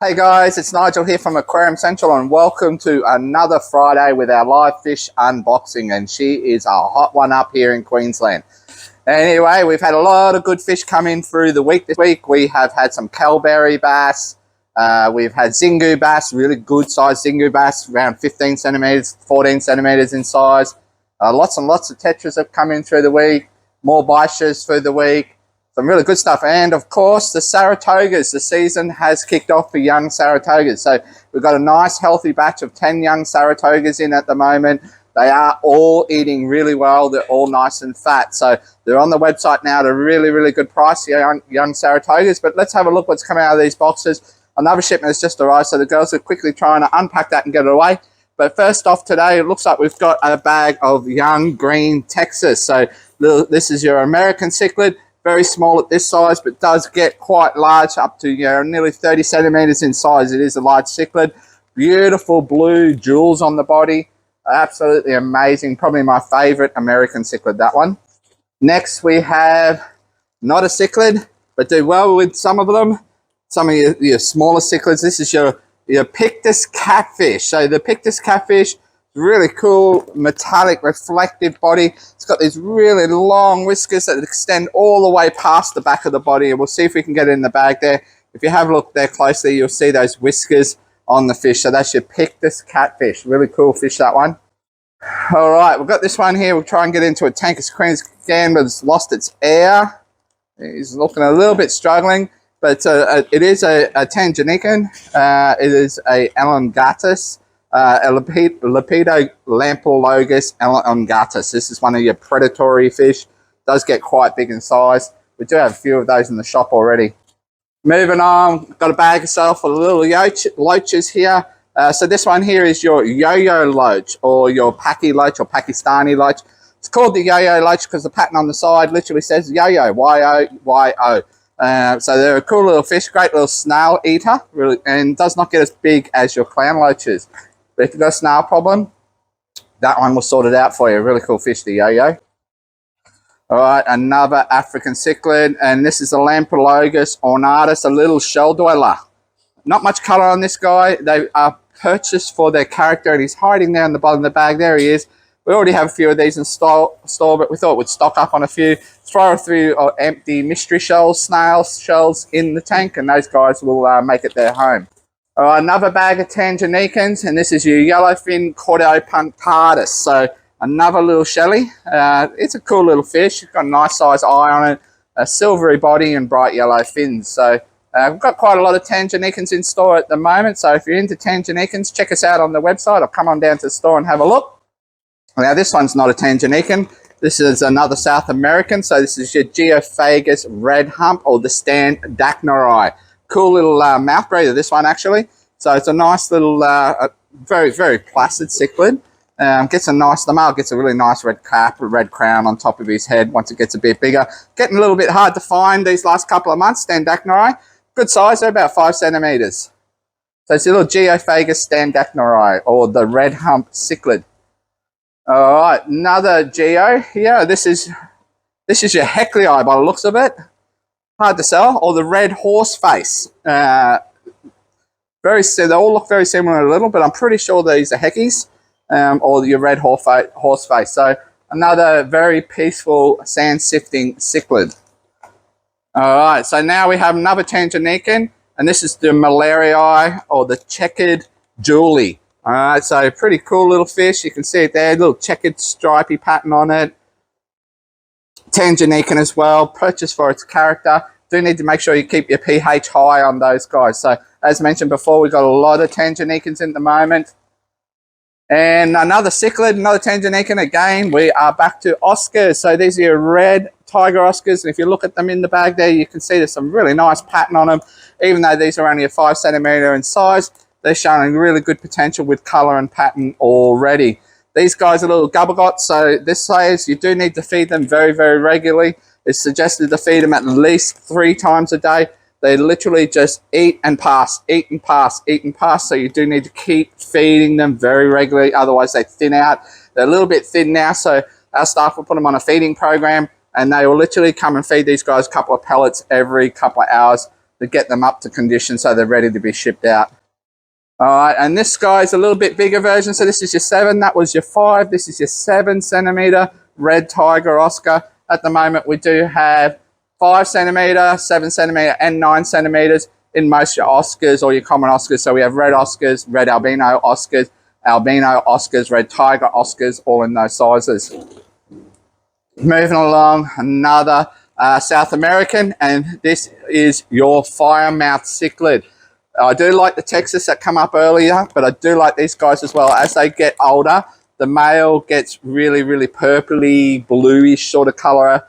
Hey guys, it's Nigel here from Aquarium Central and welcome to another Friday with our live fish unboxing, and she is a hot one up here in Queensland. Anyway, we've had a lot of good fish come in through the week. This week we have had some Kelberry bass, we've had Zingu bass, really good sized Zingu bass, around 15 centimeters, 14 centimeters in size. Lots and lots of tetras have come in through the week, more biches through the week. Some really good stuff, and of course the Saratogas. The season has kicked off for young Saratogas, so we've got a nice healthy batch of 10 young Saratogas in at the moment. They are all eating really well. They're all nice and fat, so they're on the website now at a really good price, young Saratogas. But let's have a look what's coming out of these boxes. Another shipment has just arrived, so the girls are quickly trying to unpack that and get it away. But first off today, it looks like we've got a bag of young green Texas. So this is your American cichlid. Very small at this size, but does get quite large, up to nearly 30 centimeters in size. It is a large cichlid. Beautiful blue jewels on the body. Absolutely amazing. Probably my favorite American cichlid, that one. Next we have not a cichlid, but do well with some of them. Some of your smaller cichlids. This is your Pictus catfish. So the Pictus catfish, really cool metallic reflective body. It's got these really long whiskers that extend all the way past the back of the body, and we'll see if we can get it in the bag there. If you have a look there closely, you'll see those whiskers on the fish. So that's your Pictus catfish. Really cool fish, that one. All right, we've got this one here. We'll try and get into a tank of screens again, but it's lost its air. He's looking a little bit struggling, but it is a Tanganyikan. It is a elongatus. Lepido lampologus elongatus. This is one of your predatory fish. Does get quite big in size. We do have a few of those in the shop already. Moving on, got a bag yourself of little loaches here. So this one here is your yo-yo loach, or your Paki loach, or Pakistani loach. It's called the yo-yo loach because the pattern on the side literally says yo-yo, Y-O-Y-O. So they're a cool little fish, great little snail eater, really, and does not get as big as your clown loaches. But if you've got a snail problem, that one will sort it out for you. Really cool fish, the yo-yo. All right, another African cichlid, and this is the Lampologus ornatus, a little shell dweller. Not much color on this guy. They are purchased for their character, and he's hiding there on the bottom of the bag. There he is. We already have a few of these in store, but we thought we'd stock up on a few. Throw a few empty mystery shells, snail shells in the tank, and those guys will make it their home. Another bag of Tanganikans, and this is your yellowfin Corydoras. So another little shelly. It's a cool little fish. It's got a nice size eye on it, a silvery body and bright yellow fins. So we've got quite a lot of Tanganikans in store at the moment. So if you're into Tanganikans, check us out on the website, or come on down to the store and have a look. Now this one's not a Tanganyikan. This is another South American. So this is your Geophagus red hump, or the Standachnori. Cool little mouth breather, this one actually. So it's a nice little, very placid cichlid. The male gets a really nice red cap, a red crown on top of his head once it gets a bit bigger. Getting a little bit hard to find these last couple of months, Standachnori. Good size, they're about 5 centimeters. So it's a little Geophagus Standachnori, or the red hump cichlid. All right, another Geo here. This is your Hecklei by the looks of it. Hard to sell, or the red horse face. They all look very similar a little, but I'm pretty sure these are Heckies, or your red horse face. So another very peaceful sand sifting cichlid. All right, so now we have another Tanganyikan, and this is the Malarii, or the checkered Julie. All right, so pretty cool little fish. You can see it there, little checkered stripy pattern on it. Tanganyikan as well, purchased for its character. Do need to make sure you keep your pH high on those guys. So as mentioned before, we've got a lot of Tanganyikan at the moment. And another cichlid, another Tanganyikan. Again, we are back to Oscars. So these are your red tiger Oscars. And if you look at them in the bag there, you can see there's some really nice pattern on them. Even though these are only a 5 centimeter in size, they're showing really good potential with color and pattern already. These guys are little gubbergots, so this says you do need to feed them very regularly. It's suggested to feed them at least 3 times a day. They literally just eat and pass, eat and pass, eat and pass. So you do need to keep feeding them very regularly. Otherwise they thin out. They're a little bit thin now, so our staff will put them on a feeding program, and they will literally come and feed these guys a couple of pellets every couple of hours. to get them up to condition so they're ready to be shipped out. All right, and this guy's a little bit bigger version. So this is your 7, that was your 5. This is your 7 centimeter red tiger Oscar. At the moment, we do have 5 centimeter, 7 centimeter, and 9 centimeters in most your Oscars or your common Oscars. So we have red Oscars, red albino Oscars, red tiger Oscars, all in those sizes. Moving along, another South American, and this is your firemouth cichlid. I do like the Texas that come up earlier, but I do like these guys as well. As they get older, the male gets really, really purpley, bluish sort of color,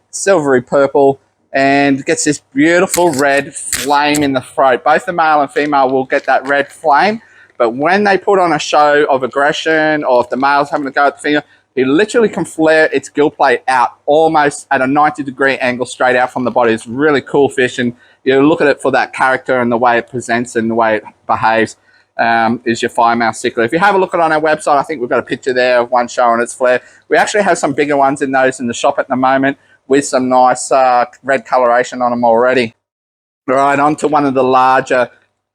silvery purple, and gets this beautiful red flame in the throat. Both the male and female will get that red flame, but when they put on a show of aggression, or if the male's having to go at the female, he literally can flare its gill plate out almost at a 90-degree angle straight out from the body. It's really cool fish, and you look at it for that character and the way it presents and the way it behaves. Is your firemouth cichlid. If you have a look at it on our website, I think we've got a picture there of one showing its flare. We actually have some bigger ones in those in the shop at the moment with some nice red coloration on them already. Right, on to one of the larger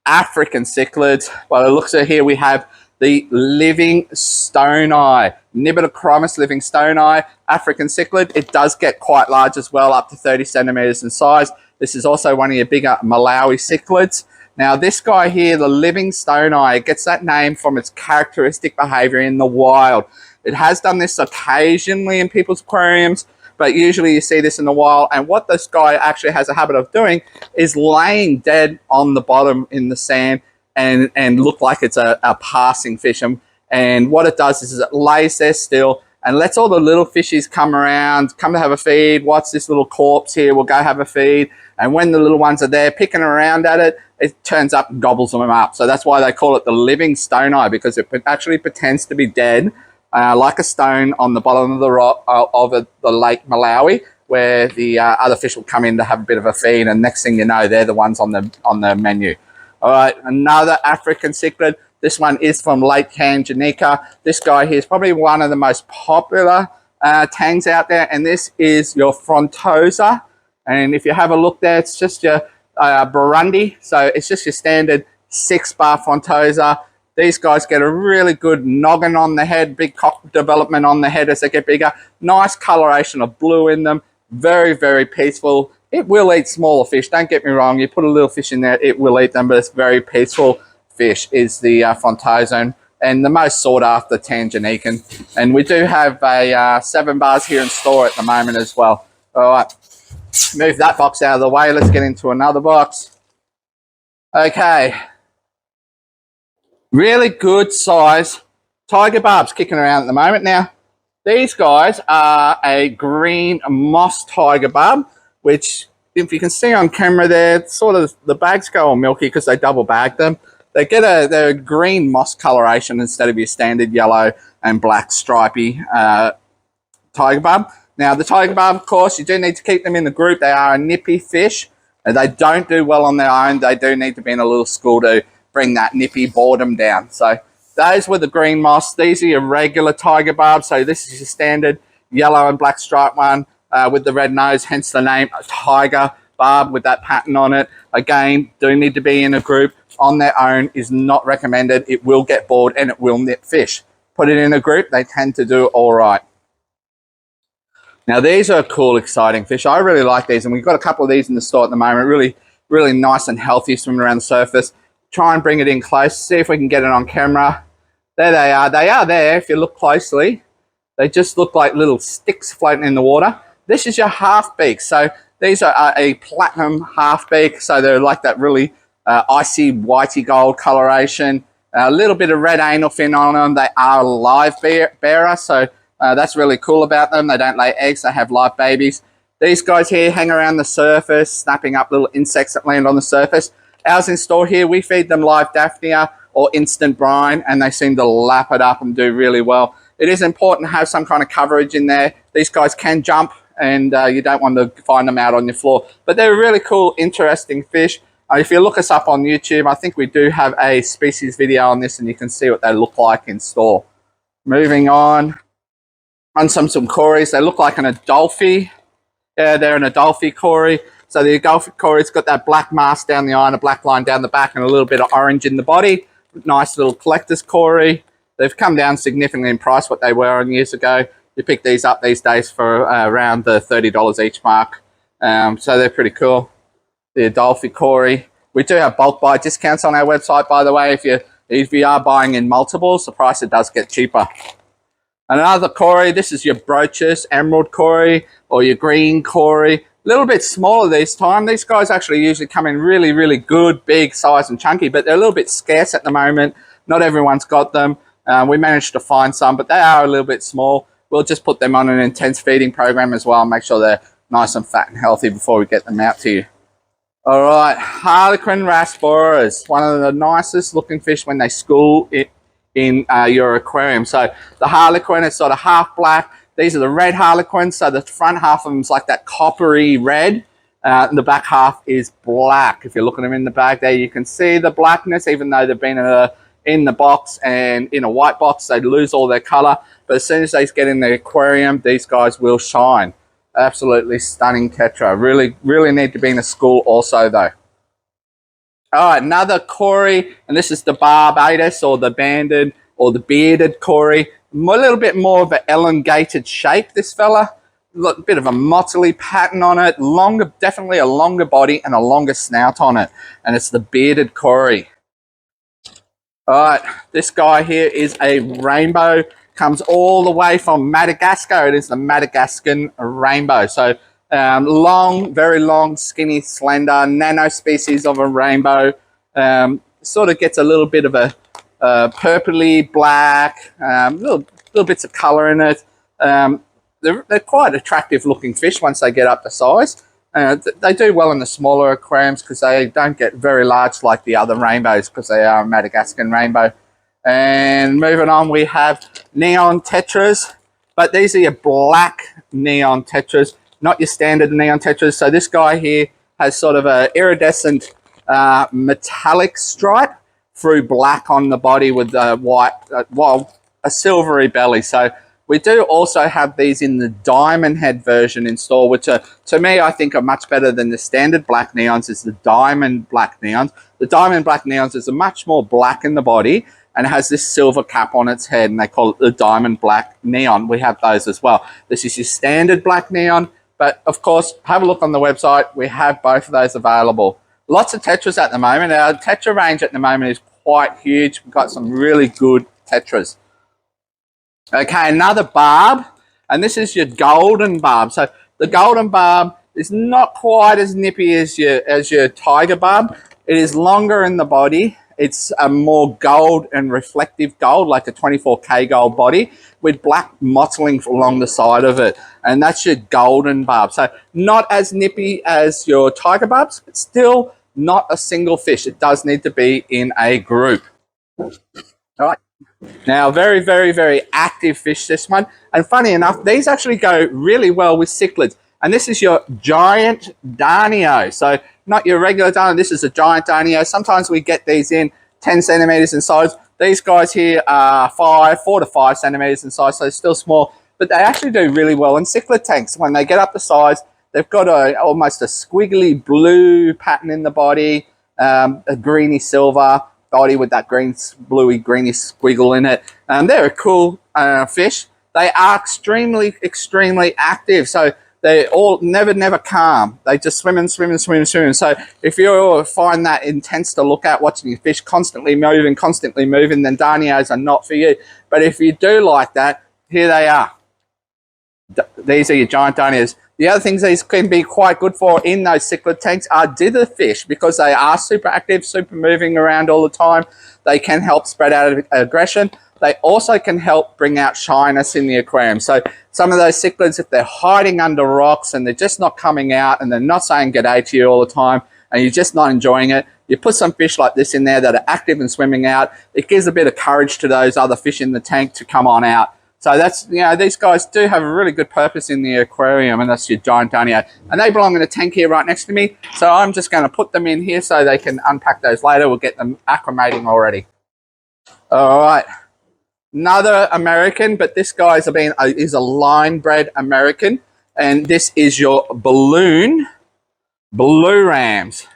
African cichlids. Well, it looks at here we have the living stone eye, Nibbitochromis living stone eye African cichlid. It does get quite large as well, up to 30 centimeters in size. This is also one of your bigger Malawi cichlids. Now this guy here, the living stone eye, it gets that name from its characteristic behavior in the wild. It has done this occasionally in people's aquariums, but usually you see this in the wild. And what this guy actually has a habit of doing is laying dead on the bottom in the sand and look like it's a passing fish. And what it does is it lays there still and lets all the little fishies come around, come to have a feed. What's this little corpse here? We'll go have a feed. And when the little ones are there picking around at it, it turns up and gobbles them up. So that's why they call it the living stone eye, because it actually pretends to be dead, like a stone on the bottom of the rock of the Lake Malawi, where the other fish will come in to have a bit of a feed, and next thing you know, they're the ones on the menu. All right, another African cichlid. This one is from Lake Tanganika. This guy here is probably one of the most popular tangs out there, and this is your frontosa. And if you have a look there, it's just your Burundi. So it's just your standard 6-bar frontosa. These guys get a really good noggin on the head, big cock development on the head as they get bigger. Nice coloration of blue in them. Very, very peaceful. It will eat smaller fish, don't get me wrong. You put a little fish in there, it will eat them, but it's very peaceful fish is the frontosa, and the most sought after Tanganyikan. And we do have a 7 bars here in store at the moment as well. All right, move that box out of the way. Let's get into another box. Okay, really good size tiger barbs kicking around at the moment. Now, these guys are a green moss tiger barb, which, if you can see on camera there, sort of the bags go all milky because they double bag them. They get a green moss coloration instead of your standard yellow and black stripy tiger barb. Now, the tiger barb, of course, you do need to keep them in the group. They are a nippy fish, and they don't do well on their own. They do need to be in a little school to bring that nippy boredom down. So those were the green moss. These are your regular tiger barbs. So this is your standard yellow and black stripe one with the red nose, hence the name tiger barb with that pattern on it. Again, do need to be in a group. On their own is not recommended. It will get bored and it will nip fish. Put it in a group, they tend to do all right. Now, these are cool, exciting fish. I really like these, and we've got a couple of these in the store at the moment. Really, really nice and healthy, swimming around the surface. Try and bring it in close, see if we can get it on camera. There they are. They are there if you look closely. They just look like little sticks floating in the water. This is your half beak. So these are a platinum half beak. So they're like that really icy whitey gold coloration. A little bit of red anal fin on them. They are live bearer, so that's really cool about them. They don't lay eggs, they have live babies. These guys here hang around the surface, snapping up little insects that land on the surface. Ours in store here, we feed them live Daphnia or instant brine, and they seem to lap it up and do really well. It is important to have some kind of coverage in there. These guys can jump, and you don't want to find them out on your floor. But they're a really cool, interesting fish. If you look us up on YouTube, I think we do have a species video on this, and you can see what they look like in store. Moving on some Cories. They look like an Adolphi. Yeah, they're an Adolphi Cory. So the Gulf Cory's got that black mask down the eye and a black line down the back and a little bit of orange in the body. Nice little collector's Cory. They've come down significantly in price what they were on years ago. You pick these up these days for around the $30 each mark. So they're pretty cool. The Adolphi Cory. We do have bulk buy discounts on our website, by the way. If you are buying in multiples, the price it does get cheaper. Another Cory, this is your brooches, emerald Cory or your green Cory. A little bit smaller this time. These guys actually usually come in really, really good, big size and chunky, but they're a little bit scarce at the moment. Not everyone's got them. We managed to find some, but they are a little bit small. We'll just put them on an intense feeding program as well and make sure they're nice and fat and healthy before we get them out to you. All right, Harlequin rasboras, one of the nicest looking fish when they school in your aquarium. So the Harlequin is sort of half black. These are the red Harlequins. So the front half of them is like that coppery red. And the back half is black. If you look at them in the bag there, you can see the blackness, even though they've been in the box and in a white box, they lose all their color. But as soon as they get in the aquarium, these guys will shine. Absolutely stunning tetra. Really, really need to be in a school also though. All right, another Cory, and this is the Barbatus or the banded or the bearded Cory. A little bit more of an elongated shape, this fella. A bit of a mottly pattern on it. Longer, definitely a longer body and a longer snout on it. And it's the bearded Cory. All right, this guy here is a rainbow. Comes all the way from Madagascar. It is the Madagascan rainbow. So long, very long, skinny, slender, nano species of a rainbow. Sort of gets a little bit of a purpley black, little bits of color in it. They're quite attractive looking fish once they get up to size. They do well in the smaller aquariums because they don't get very large like the other rainbows because they are a Madagascan rainbow. And moving on, we have neon tetras, but these are your black neon tetras, not your standard neon tetras. So this guy here has sort of a iridescent metallic stripe through black on the body with a white, well, a silvery belly. So we do also have these in the diamond head version in store, which are, to me, I think are much better than the standard black neons. It's the diamond black neons. The diamond black neons is a much more black in the body and it has this silver cap on its head, and they call it the diamond black neon. We have those as well. This is your standard black neon, but of course, have a look on the website. We have both of those available. Lots of tetras at the moment. Our tetra range at the moment is quite huge. We've got some really good tetras. Okay, another barb, and this is your golden barb. So the golden barb is not quite as nippy as your tiger barb. It is longer in the body. It's a more gold and reflective gold, like a 24K gold body with black mottling along the side of it. And that's your golden barb. So not as nippy as your tiger barbs, but still not a single fish. It does need to be in a group. All right. Now, very, very, very active fish, this one. And funny enough, these actually go really well with cichlids. And this is your giant Danio. So not your regular Danio, this is a giant Danio. Sometimes we get these in 10 centimeters in size. These guys here are 4 to 5 centimeters in size, so they're still small. But they actually do really well in cichlid tanks. When they get up to size, they've got almost a squiggly blue pattern in the body, a greeny silver body with that green, bluey, greeny squiggle in it. They're a cool fish. They are extremely, extremely active. So they all never calm. They just swim and swim and swim and swim. So if you find that intense to look at, watching your fish constantly moving, then Danios are not for you. But if you do like that, here they are. These are your giant Danios. The other things these can be quite good for in those cichlid tanks are dither fish, because they are super active, super moving around all the time. They can help spread out aggression. They also can help bring out shyness in the aquarium. So some of those cichlids, if they're hiding under rocks and they're just not coming out and they're not saying g'day to you all the time and you're just not enjoying it, you put some fish like this in there that are active and swimming out. It gives a bit of courage to those other fish in the tank to come on out. So that's, you know, these guys do have a really good purpose in the aquarium, and that's your giant Danio. And they belong in a tank here right next to me. So I'm just going to put them in here so they can unpack those later. We'll get them acclimating already. All right. Another American, but this guy is a line-bred American. And this is your balloon blue rams.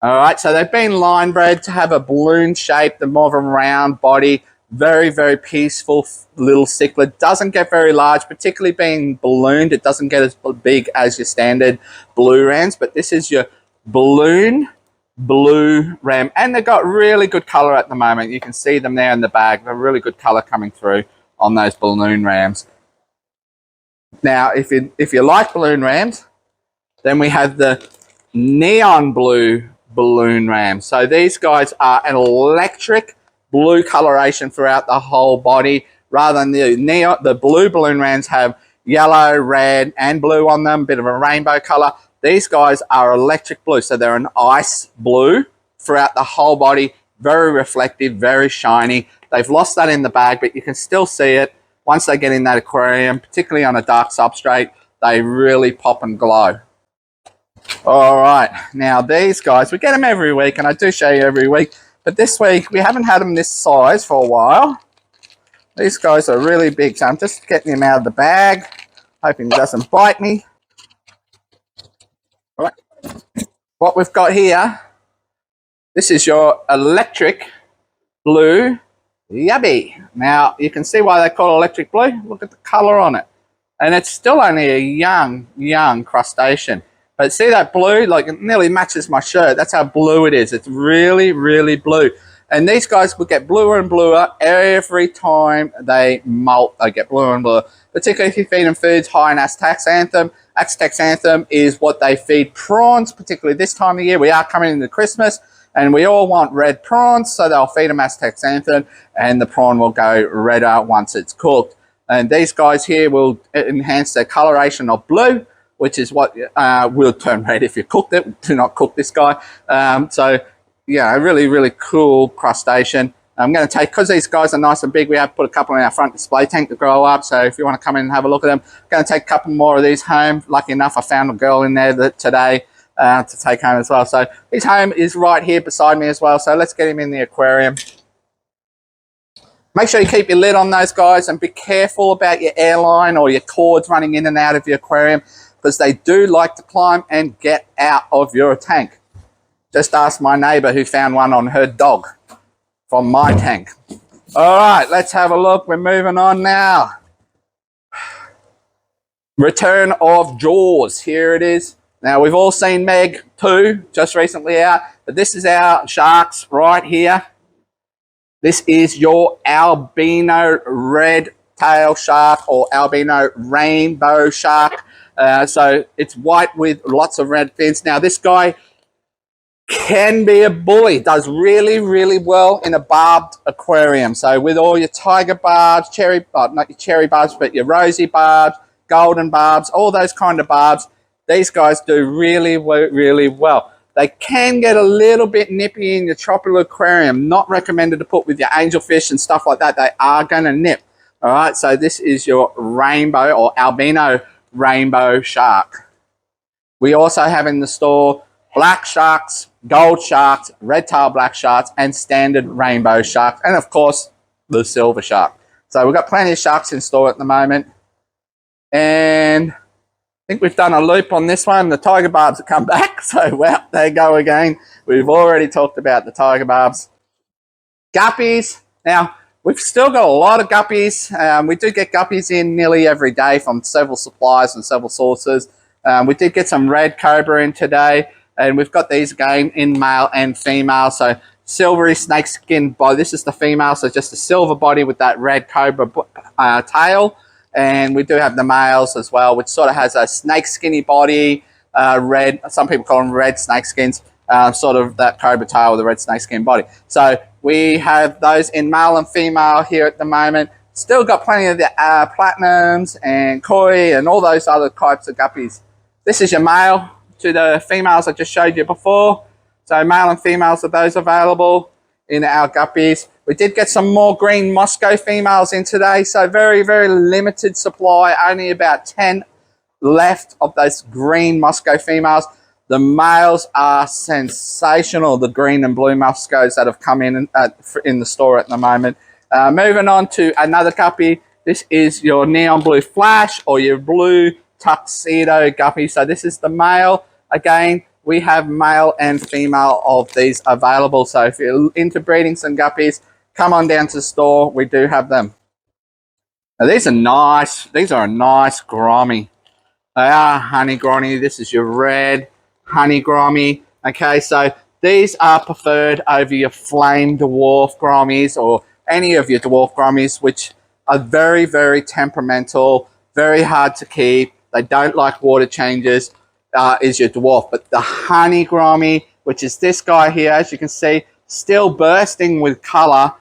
All right, so they've been line bred to have a balloon shape, the more of a round body, very, very peaceful little cichlid. Doesn't get very large, particularly being ballooned. It doesn't get as big as your standard blue rams, but this is your balloon blue ram, and they've got really good color at the moment. You can see them there in the bag. They're really good color coming through on those balloon rams. Now, if you like balloon rams, then we have the neon blue balloon ram. So these guys are an electric blue coloration throughout the whole body, rather than the blue balloon rams have yellow, red, and blue on them, bit of a rainbow color. These guys are electric blue, so they're an ice blue throughout the whole body, very reflective, very shiny. They've lost that in the bag, but you can still see it once they get in that aquarium, particularly on a dark substrate. They really pop and glow. All right, now these guys, we get them every week, and I do show you every week, but this week we haven't had them this size for a while. These guys are really big, so I'm just getting him out of the bag, hoping he doesn't bite me. All right, what we've got here, this is your electric blue yabbie. Now, you can see why they call it electric blue. Look at the color on it. And it's still only a young crustacean. But see that blue? Like, it nearly matches my shirt. That's how blue it is. It's really, really blue. And these guys will get bluer and bluer every time they molt. They get bluer and bluer. Particularly if you feed them foods high in astaxanthin. Astaxanthin is what they feed prawns, particularly this time of year. We are coming into Christmas, and we all want red prawns, so they'll feed them astaxanthin, and the prawn will go redder once it's cooked. And these guys here will enhance their coloration of blue, which is what will turn red if you cooked it. Do not cook this guy. So, yeah, a really, really cool crustacean. I'm going to take, because these guys are nice and big, we have put a couple in our front display tank to grow up. So if you want to come in and have a look at them, I'm going to take a couple more of these home. Lucky enough, I found a girl in there today to take home as well. So his home is right here beside me as well. So let's get him in the aquarium. Make sure you keep your lid on those guys, and be careful about your airline or your cords running in and out of your aquarium, because they do like to climb and get out of your tank. Just ask my neighbor who found one on her dog from my tank. All right, let's have a look. We're moving on now. Return of Jaws. Here it is. Now, we've all seen Meg 2 just recently out, but this is our sharks right here. This is your albino red tail shark, or albino rainbow shark. So it's white with lots of red fins. Now, this guy can be a bully. Does really, really well in a barbed aquarium. So with all your tiger barbs, not your cherry barbs, but your rosy barbs, golden barbs, all those kind of barbs, these guys do really, really well. They can get a little bit nippy in your tropical aquarium. Not recommended to put with your angelfish and stuff like that. They are going to nip. All right, so this is your rainbow or albino rainbow shark. We also have in the store black sharks, gold sharks, red tail black sharks, and standard rainbow sharks, and of course the silver shark. So we've got plenty of sharks in store at the moment. And I think we've done a loop on this one. The tiger barbs have come back, so well, they go again. We've already talked about the tiger barbs. Guppies. Now, we've still got a lot of guppies. We do get guppies in nearly every day from several suppliers and several sources. We did get some red cobra in today, and we've got these again in male and female. So silvery snakeskin body. This is the female, so just a silver body with that red cobra tail. And we do have the males as well, which sort of has a snakeskinny body, red. Some people call them red snakeskins, sort of that cobra tail with a red snakeskin body. So we have those in male and female here at the moment. Still got plenty of the platinums and koi and all those other types of guppies. This is your male to the females I just showed you before. So male and females of those available in our guppies. We did get some more green Moscow females in today, so very, very limited supply. Only about 10 left of those green Moscow females. The males are sensational, the green and blue Moscows that have come in the store at the moment. Moving on to another guppy. This is your neon blue flash or your blue tuxedo guppy. So this is the male. again, we have male and female of these available. So if you're into breeding some guppies, come on down to the store. We do have them. Now these are nice. These are a nice Gourami. They are honey Gourami. This is your red honey Gourami. Okay, so these are preferred over your flame dwarf Gouramis or any of your dwarf Gouramis, which are very, very temperamental, very hard to keep. They don't like water changes, is your dwarf. But the honey Gourami, which is this guy here, as you can see, still bursting with color,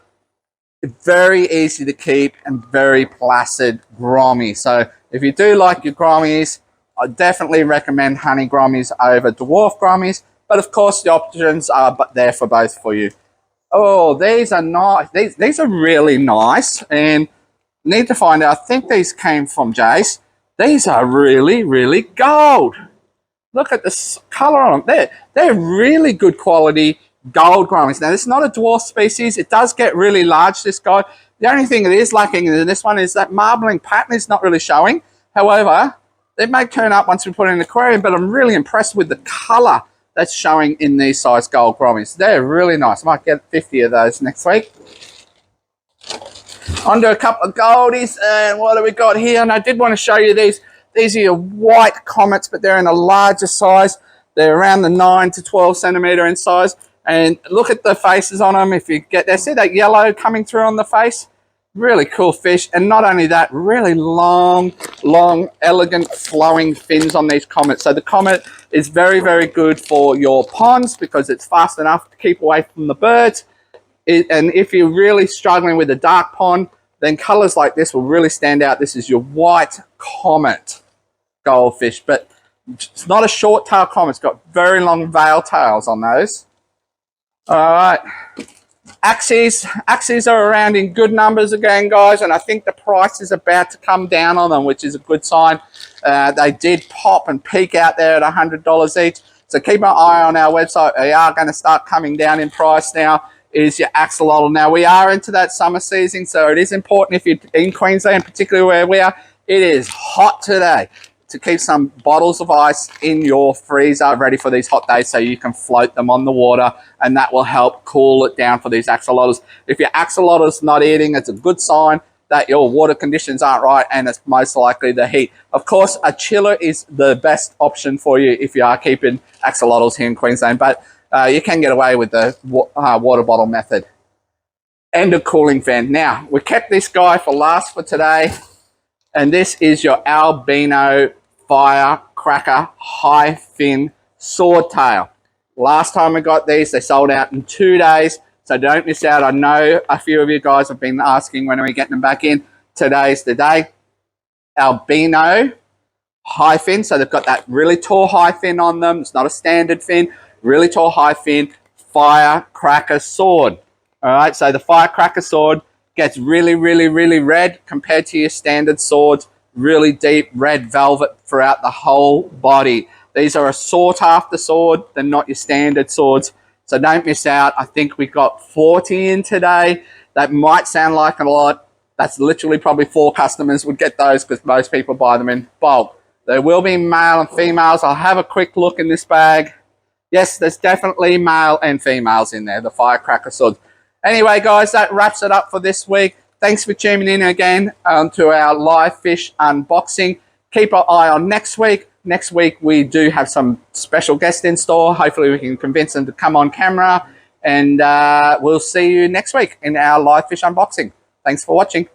very easy to keep and very placid Gourami. So if you do like your Gouramis, I definitely recommend honey Gouramis over dwarf Gouramis. But of course, the options are there for both for you. Oh, these are nice. These are really nice, and need to find out. I think these came from Jace. These are really, really gold. Look at this color on them. They're really good quality gold Gouramis. Now, this is not a dwarf species. It does get really large, this guy. The only thing that is lacking in this one is that marbling pattern is not really showing. However, they may turn up once we put it in the aquarium, but I'm really impressed with the color that's showing in these size gold Gouramis. They're really nice. I might get 50 of those next week. Onto a couple of goldies, and what do we got here? And I did want to show you these. These are your white comets, but they're in a larger size. They're around the 9 to 12 centimeter in size. And look at the faces on them. If you get there, see that yellow coming through on the face? Really cool fish. And not only that, really long, elegant, flowing fins on these comets. So the comet is very, very good for your ponds because it's fast enough to keep away from the birds. And if you're really struggling with a dark pond, then colors like this will really stand out. This is your white comet goldfish, but it's not a short tail comet. It's got very long veil tails on those. All right. Axes are around in good numbers again, guys, and I think the price is about to come down on them, which is a good sign. They did pop and peak out there at $100 each, so keep an eye on our website. They are going to start coming down in price now. Is your axolotl. Now, we are into that summer season, so it is important if you're in Queensland, particularly where we are, it is hot today, to keep some bottles of ice in your freezer ready for these hot days so you can float them on the water, and that will help cool it down for these axolotls. If your axolotl's not eating, it's a good sign that your water conditions aren't right, and it's most likely the heat. Of course, a chiller is the best option for you if you are keeping axolotls here in Queensland, but you can get away with the water bottle method. And a cooling fan. Now, we kept this guy for last for today, and this is your albino firecracker high fin swordtail. Last time we got these, they sold out in 2 days, so don't miss out. I know a few of you guys have been asking when are we getting them back in. Today's the day. Albino high fin, so they've got that really tall high fin on them. It's not a standard fin. Really tall high fin, firecracker sword. All right, so the firecracker sword gets really, really, really red compared to your standard swords. Really deep red velvet throughout the whole body. These are a sought after sword. They're not your standard swords. So don't miss out. I think we got 40 in today. That might sound like a lot. That's literally probably 4 customers would get those because most people buy them in bulk. There will be male and females. I'll have a quick look in this bag. Yes, there's definitely male and females in there, the firecracker swords. Anyway, guys, that wraps it up for this week. Thanks for tuning in again to our live fish unboxing. Keep an eye on next week. Next week, we do have some special guests in store. Hopefully, we can convince them to come on camera. And we'll see you next week in our live fish unboxing. Thanks for watching.